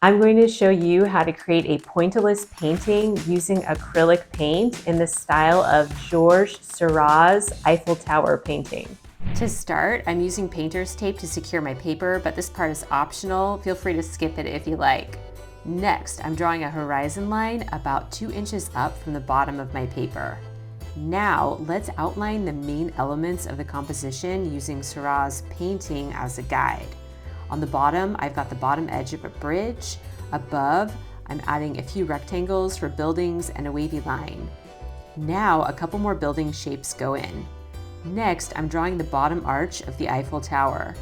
I'm going to show you how to create a pointillist painting using acrylic paint in the style of Georges Seurat's Eiffel Tower painting. To start, I'm using painter's tape to secure my paper, but this part is optional. Feel free to skip it if you like. Next, I'm drawing a horizon line about 2 inches up from the bottom of my paper. Now, let's outline the main elements of the composition using Seurat's painting as a guide. On the bottom, I've got the bottom edge of a bridge. Above, I'm adding a few rectangles for buildings and a wavy line. Now, a couple more building shapes go in. Next, I'm drawing the bottom arch of the Eiffel Tower.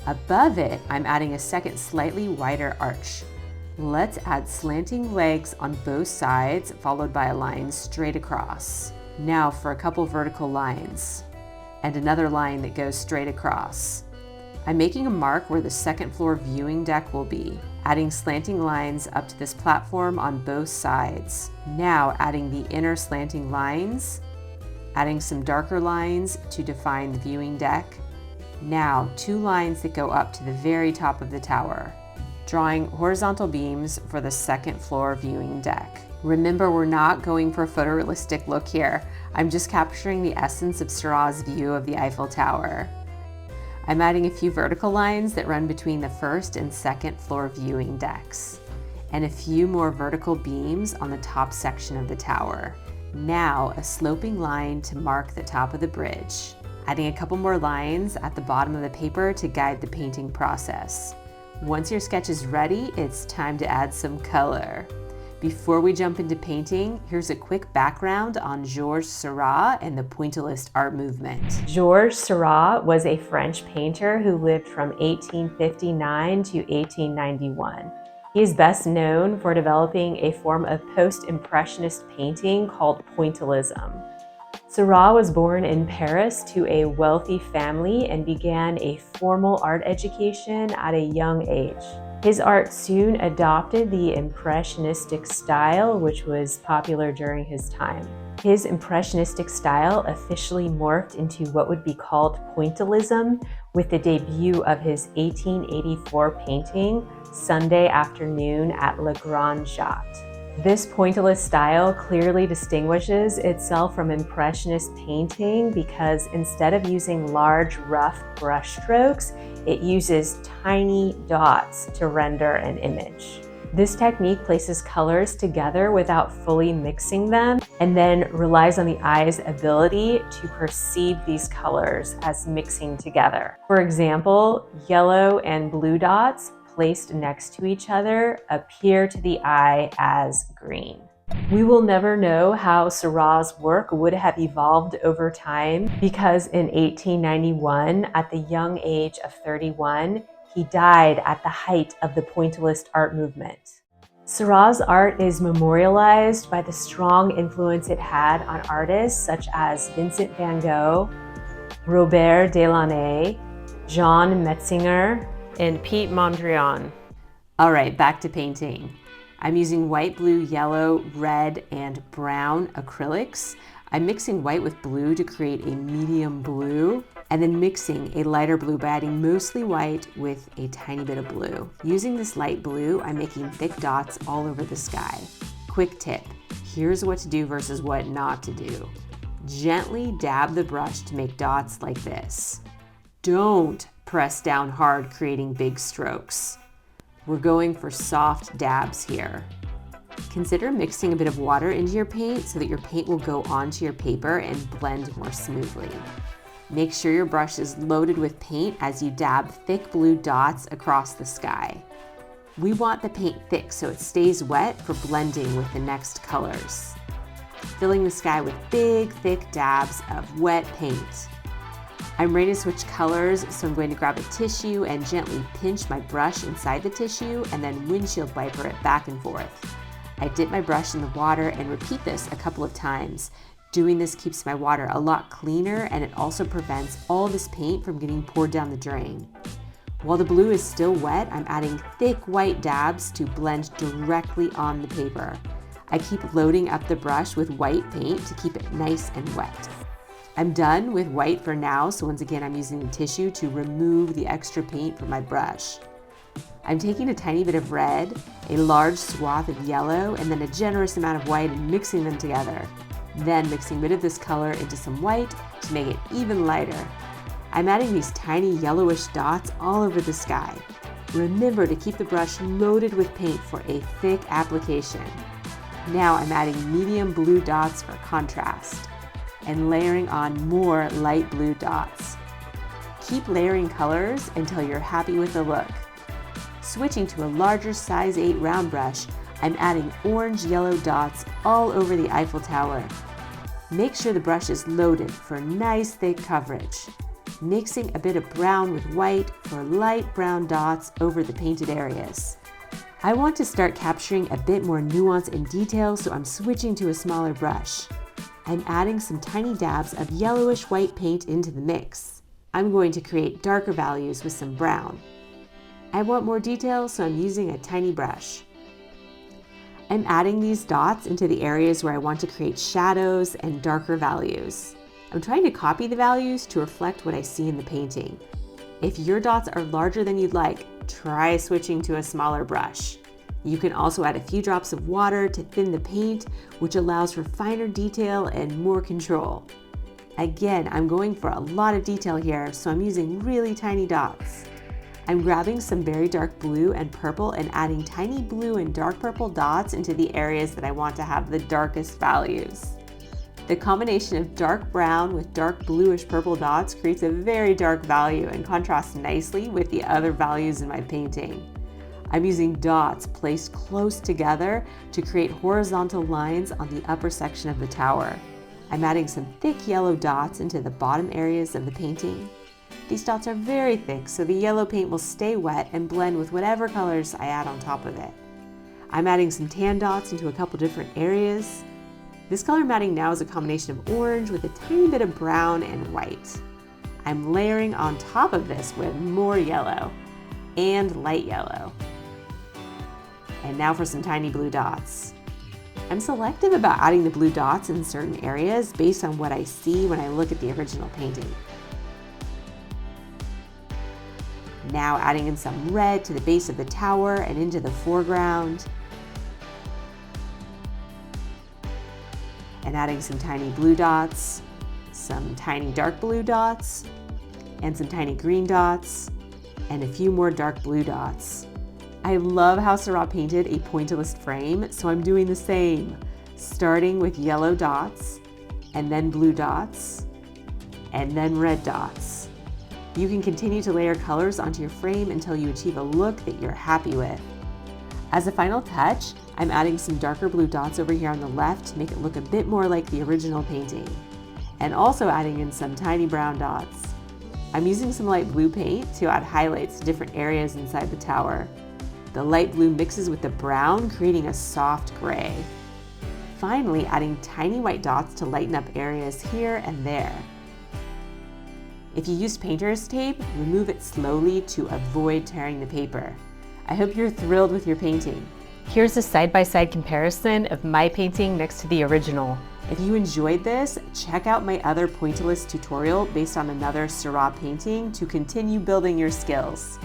Above it, I'm adding a second slightly wider arch. Let's add slanting legs on both sides, followed by a line straight across. Now for a couple vertical lines, and another line that goes straight across. I'm making a mark where the second floor viewing deck will be, adding slanting lines up to this platform on both sides. Now adding the inner slanting lines, adding some darker lines to define the viewing deck. Now 2 lines that go up to the very top of the tower, drawing horizontal beams for the second floor viewing deck. Remember, we're not going for a photorealistic look here. I'm just capturing the essence of Seurat's view of the Eiffel Tower. I'm adding a few vertical lines that run between the first and second floor viewing decks, and a few more vertical beams on the top section of the tower. Now, a sloping line to mark the top of the bridge, adding a couple more lines at the bottom of the paper to guide the painting process. Once your sketch is ready, it's time to add some color. Before we jump into painting, here's a quick background on Georges Seurat and the Pointillist art movement. Georges Seurat was a French painter who lived from 1859 to 1891. He is best known for developing a form of Post-Impressionist painting called Pointillism. Seurat was born in Paris to a wealthy family and began a formal art education at a young age. His art soon adopted the Impressionistic style, which was popular during his time. His Impressionistic style officially morphed into what would be called Pointillism with the debut of his 1884 painting, Sunday Afternoon at Le Grand Jatte. This pointillist style clearly distinguishes itself from Impressionist painting because instead of using large, rough brush strokes, it uses tiny dots to render an image. This technique places colors together without fully mixing them and then relies on the eye's ability to perceive these colors as mixing together. For example, yellow and blue dots placed next to each other appear to the eye as green. We will never know how Seurat's work would have evolved over time because in 1891, at the young age of 31, he died at the height of the Pointillist art movement. Seurat's art is memorialized by the strong influence it had on artists such as Vincent van Gogh, Robert Delaunay, Jean Metzinger, and Piet Mondrian. All right, back to painting. I'm using white, blue, yellow, red, and brown acrylics. I'm mixing white with blue to create a medium blue, and then mixing a lighter blue by adding mostly white with a tiny bit of blue. Using this light blue, I'm making thick dots all over the sky. Quick tip, here's what to do versus what not to do. Gently dab the brush to make dots like this. Don't press down hard, creating big strokes. We're going for soft dabs here. Consider mixing a bit of water into your paint so that your paint will go onto your paper and blend more smoothly. Make sure your brush is loaded with paint as you dab thick blue dots across the sky. We want the paint thick so it stays wet for blending with the next colors. Filling the sky with big, thick dabs of wet paint. I'm ready to switch colors, so I'm going to grab a tissue and gently pinch my brush inside the tissue and then windshield wiper it back and forth. I dip my brush in the water and repeat this a couple of times. Doing this keeps my water a lot cleaner and it also prevents all this paint from getting poured down the drain. While the blue is still wet, I'm adding thick white dabs to blend directly on the paper. I keep loading up the brush with white paint to keep it nice and wet. I'm done with white for now, so once again I'm using the tissue to remove the extra paint from my brush. I'm taking a tiny bit of red, a large swath of yellow, and then a generous amount of white and mixing them together. Then mixing a bit of this color into some white to make it even lighter. I'm adding these tiny yellowish dots all over the sky. Remember to keep the brush loaded with paint for a thick application. Now I'm adding medium blue dots for contrast and layering on more light blue dots. Keep layering colors until you're happy with the look. Switching to a larger size 8 round brush, I'm adding orange-yellow dots all over the Eiffel Tower. Make sure the brush is loaded for nice thick coverage. Mixing a bit of brown with white for light brown dots over the painted areas. I want to start capturing a bit more nuance and detail, so I'm switching to a smaller brush. I'm adding some tiny dabs of yellowish white paint into the mix. I'm going to create darker values with some brown. I want more detail, so I'm using a tiny brush. I'm adding these dots into the areas where I want to create shadows and darker values. I'm trying to copy the values to reflect what I see in the painting. If your dots are larger than you'd like, try switching to a smaller brush. You can also add a few drops of water to thin the paint, which allows for finer detail and more control. Again, I'm going for a lot of detail here, so I'm using really tiny dots. I'm grabbing some very dark blue and purple and adding tiny blue and dark purple dots into the areas that I want to have the darkest values. The combination of dark brown with dark bluish purple dots creates a very dark value and contrasts nicely with the other values in my painting. I'm using dots placed close together to create horizontal lines on the upper section of the tower. I'm adding some thick yellow dots into the bottom areas of the painting. These dots are very thick, so the yellow paint will stay wet and blend with whatever colors I add on top of it. I'm adding some tan dots into a couple different areas. This color matting now is a combination of orange with a tiny bit of brown and white. I'm layering on top of this with more yellow and light yellow. And now for some tiny blue dots. I'm selective about adding the blue dots in certain areas based on what I see when I look at the original painting. Now adding in some red to the base of the tower and into the foreground. And adding some tiny blue dots, some tiny dark blue dots, and some tiny green dots, and a few more dark blue dots. I love how Seurat painted a pointillist frame, so I'm doing the same, starting with yellow dots, and then blue dots, and then red dots. You can continue to layer colors onto your frame until you achieve a look that you're happy with. As a final touch, I'm adding some darker blue dots over here on the left to make it look a bit more like the original painting, and also adding in some tiny brown dots. I'm using some light blue paint to add highlights to different areas inside the tower. The light blue mixes with the brown, creating a soft gray. Finally, adding tiny white dots to lighten up areas here and there. If you used painter's tape, remove it slowly to avoid tearing the paper. I hope you're thrilled with your painting. Here's a side-by-side comparison of my painting next to the original. If you enjoyed this, check out my other Pointillist tutorial based on another Seurat painting to continue building your skills.